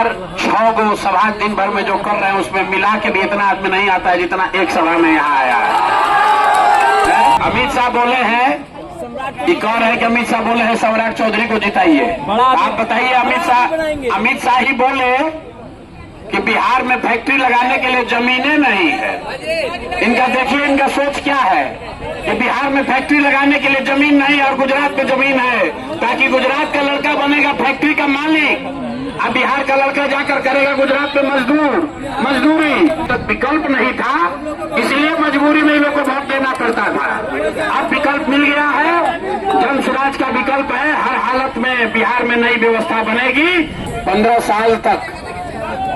कुमार 6 गो सभा दिन भर में जो कर रहे हैं उसमें मिला के भी इतना आदमी नहीं आता है जितना एक सभा में यहाँ आया है। अमित शाह बोले हैं कि कौन है कि अमित शाह बोले हैं सम्राट चौधरी को जिताइए। आप बताइए, अमित शाह ही बोले कि बिहार में फैक्ट्री लगाने के लिए जमीनें नहीं है। इनका देखिए, इनका सोच क्या है कि बिहार में फैक्ट्री लगाने के लिए जमीन नहीं और गुजरात में जमीन है, ताकि गुजरात का लड़का बनेगा फैक्ट्री का मालिक, अब बिहार का लड़का जाकर करेगा गुजरात में मजदूरी। तो विकल्प नहीं था, इसलिए मजबूरी में लोग को वोट देना पड़ता था। अब विकल्प मिल गया है, जन स्वराज का विकल्प है। हर हालत में बिहार में नई व्यवस्था बनेगी। 15 साल तक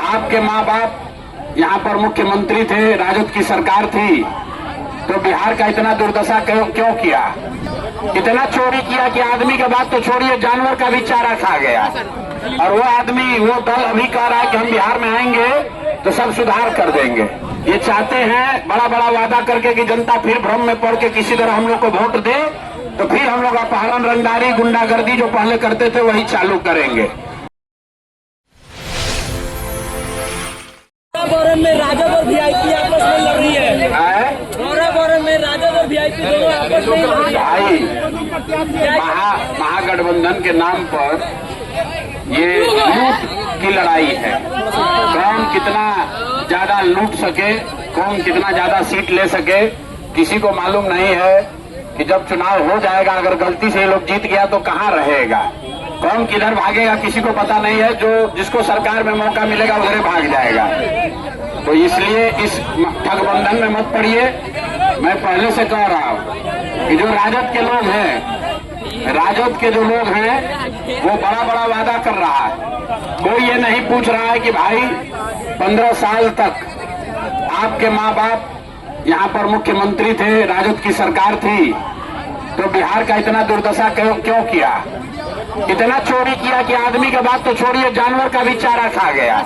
आपके माँ बाप यहाँ पर मुख्यमंत्री थे, राजद की सरकार थी, तो बिहार का इतना दुर्दशा क्यों किया? इतना चोरी किया कि आदमी के बात तो छोड़िए, जानवर का भी चारा खा गया। और वो आदमी, वो दल अभी कह रहा है कि हम बिहार में आएंगे तो सब सुधार कर देंगे। ये चाहते हैं बड़ा बड़ा वादा करके कि जनता फिर भ्रम में पड़ के किसी तरह हम लोग को वोट दे, तो फिर हम लोग अपहरण, रंगदारी, गुंडागर्दी जो पहले करते थे वही चालू करेंगे। में राजद और वीआईपी आपस में लड़ रही है। गौरव में राजद और वीआईपी दोनों आपस में भाई, महागठबंधन के नाम पर ये लूट की लड़ाई है। कौन कितना ज्यादा लूट सके, कौन कितना ज्यादा सीट ले सके, किसी को मालूम नहीं है कि जब चुनाव हो जाएगा, अगर गलती से ये लोग जीत गया तो कहाँ रहेगा, कौन किधर भागेगा, किसी को पता नहीं है। जो जिसको सरकार में मौका मिलेगा उधर भाग जाएगा। तो इसलिए इस ठगबंधन में मत पड़िए। मैं पहले से कह रहा हूँ कि जो राजद के लोग हैं, राजद के जो लोग हैं, वो बड़ा बड़ा वादा कर रहा है। कोई ये नहीं पूछ रहा है कि भाई 15 साल तक आपके माँ बाप यहाँ पर मुख्यमंत्री थे, राजद की सरकार थी, तो बिहार का इतना दुर्दशा क्यों किया? इतना चोरी किया कि आदमी के बात तो छोड़िए, जानवर का भी चारा खा गया।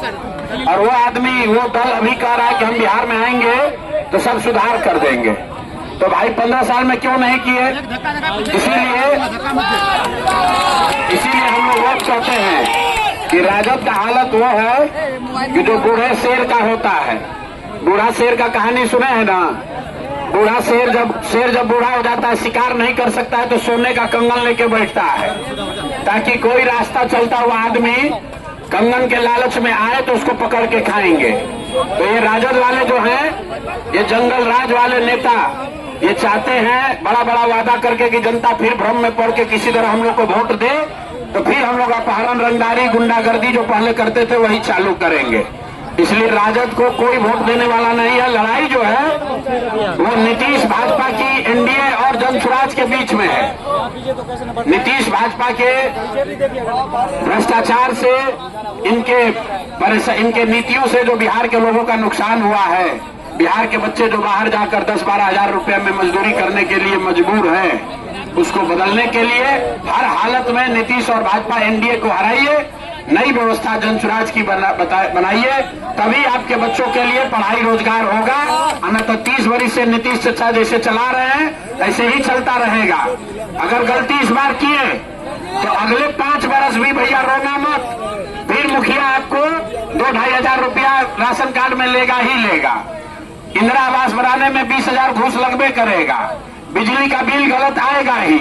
और वो आदमी, वो दल अभी कह रहा है कि हम बिहार में आएंगे तो सब सुधार कर देंगे। तो भाई 15 साल में क्यों नहीं किए? इसीलिए हम लोग वोट कहते हैं कि राजद का हालत वो है कि जो बूढ़े शेर का होता है। बूढ़ा शेर का कहानी सुने हैं ना? बूढ़ा शेर जब बूढ़ा हो जाता है, शिकार नहीं कर सकता है, तो सोने का कंगन लेके बैठता है, ताकि कोई रास्ता चलता हुआ आदमी कंगन के लालच में आए तो उसको पकड़ के खाएंगे। तो ये राजद वाले जो हैं, ये जंगल राज वाले नेता, ये चाहते हैं बड़ा बड़ा वादा करके कि जनता फिर भ्रम में पड़ के किसी तरह हम लोग को वोट दे, तो फिर हम लोग अपहरण, रंगदारी, गुंडागर्दी जो पहले करते थे वही चालू करेंगे। इसलिए राजद को कोई वोट देने वाला नहीं है। लड़ाई जो है वो नीतीश भाजपा की, एनडीए और जन स्वराज के बीच में है। नीतीश भाजपा के भ्रष्टाचार से, इनके नीतियों से जो बिहार के लोगों का नुकसान हुआ है, बिहार के बच्चे जो बाहर जाकर 10-12 हजार रुपए में मजदूरी करने के लिए मजबूर है, उसको बदलने के लिए हर हालत में नीतीश और भाजपा एनडीए को हराइए, नई व्यवस्था जन स्वराज की बनाइए, तभी आपके बच्चों के लिए पढ़ाई रोजगार होगा। अन्यथा 30 वर्ष से नीतीश चाचा जैसे चला रहे हैं ऐसे ही चलता रहेगा। अगर गलती इस बार किए तो अगले 5 वर्ष भी भैया रोना मत, फिर मुखिया आपको 2-2.5 हजार रुपया राशन कार्ड में लेगा ही लेगा। इंदिरा आवास बनाने में 20,000 घूस लगबे करेगा। बिजली का बिल गलत आएगा ही,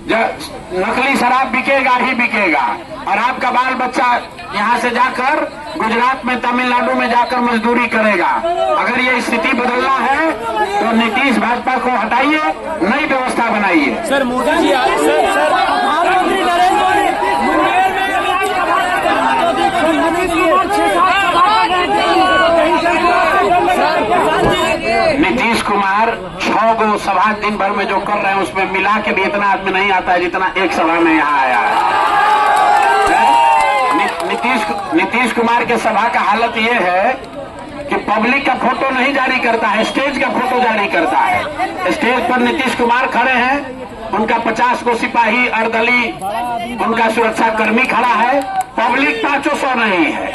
नकली शराब बिकेगा ही बिकेगा। और आपका बाल बच्चा यहाँ से जाकर गुजरात में, तमिलनाडु में जाकर मजदूरी करेगा। अगर ये स्थिति बदलना है तो नीतीश भाजपा को हटाइए, नई व्यवस्था बनाइए। सर मोदी जी, प्रधानमंत्री नरेंद्र मोदी मुंगेर में नीतीश कुमार 6 गो सभा दिन भर में जो कर रहे हैं उसमें मिला के भी इतना आदमी नहीं आता है जितना एक सभा में यहाँ आया है। नीतीश कुमार के सभा का हालत ये है कि पब्लिक का फोटो नहीं जारी करता है, स्टेज का फोटो जारी करता है। स्टेज पर नीतीश कुमार खड़े हैं, उनका 50 को सिपाही, अर्दली, उनका सुरक्षा कर्मी खड़ा है। पब्लिक 500 नहीं है।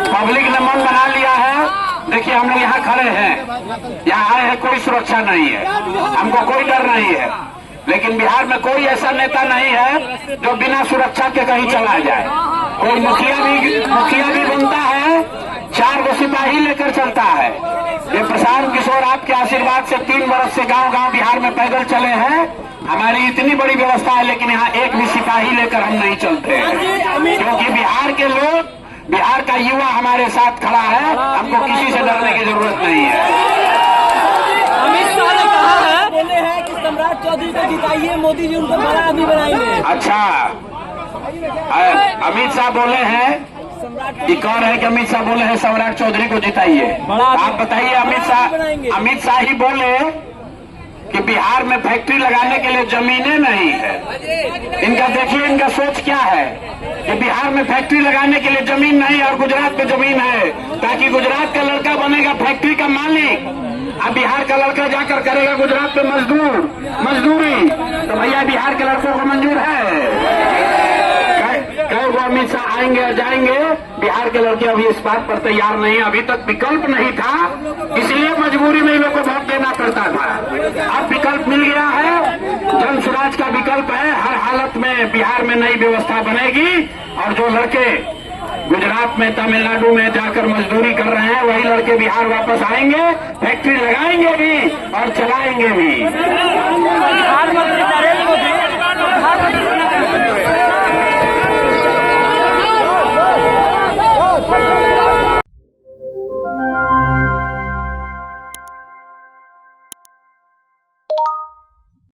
पब्लिक ने मन बना लिया है, देखिए हम लोग यहाँ खड़े हैं, यहाँ आए हैं, कोई सुरक्षा नहीं है, हमको कोई डर नहीं है। लेकिन बिहार में कोई ऐसा नेता नहीं है जो बिना सुरक्षा के कहीं चला जाए। कोई मुखिया भी बनता चलता है। ये प्रशांत किशोर आपके आशीर्वाद से 3 वर्ष से गांव गांव बिहार में पैदल चले हैं। हमारी इतनी बड़ी व्यवस्था है, लेकिन यहाँ एक भी सिपाही लेकर हम नहीं चलते हैं, क्योंकि बिहार के लोग, बिहार का युवा हमारे साथ खड़ा है। हमको किसी से डरने की जरूरत नहीं है। अमित शाह ने कहा है, बोले हैं कि सम्राट चौधरी को जिताइए, मोदी जी उनको बड़ा आदमी बनाएंगे। अच्छा, अमित शाह बोले हैं कि कौन है कि अमित शाह बोले हैं सम्राट चौधरी को जिताइए। आप बताइए, अमित शाह ही बोले कि बिहार में फैक्ट्री लगाने के लिए जमीनें नहीं है। इनका देखिए, इनका सोच क्या है कि बिहार में फैक्ट्री लगाने के लिए जमीन नहीं और गुजरात में जमीन है, ताकि गुजरात का लड़का बनेगा फैक्ट्री का मालिक, अब बिहार का लड़का जाकर करेगा गुजरात में मजदूरी। तो भैया बिहार के लड़कों को मंजूर है? कई वो अमित शाह आएंगे और जाएंगे, बिहार के लड़के अभी इस बात पर तैयार नहीं। अभी तक विकल्प नहीं था, इसलिए मजबूरी में लोगों को वोट देना पड़ता था। अब विकल्प मिल गया है, जन स्वराज का विकल्प है। हर हालत में बिहार में नई व्यवस्था बनेगी और जो लड़के गुजरात में, तमिलनाडु में जाकर मजदूरी कर रहे हैं, वही लड़के बिहार वापस आएंगे, फैक्ट्री लगाएंगे भी और चलाएंगे भी।